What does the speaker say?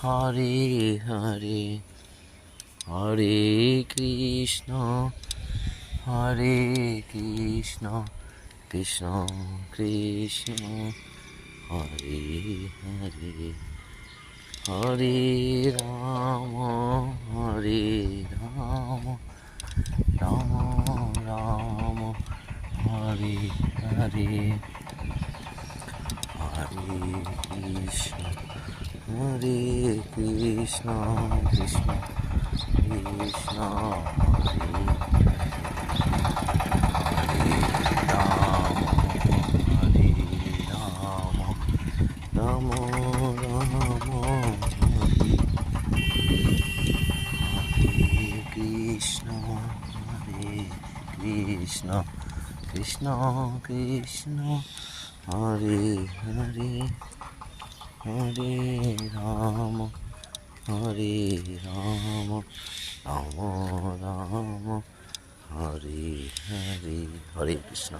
Hare Hare Hare Krishna Hare Krishna Krishna Krishna Hare Hare Hare Ram Hare Ram Ram Ram Hare Hare Hare Krishna Hare Krishna Krishna Krishna Hare Ram Hare Ram Ram Ram Hare Krishna Hare Krishna Krishna Krishna Hare Hare Hare Ram Hare Ram Ram Ram Hare Hare Hare Krishna.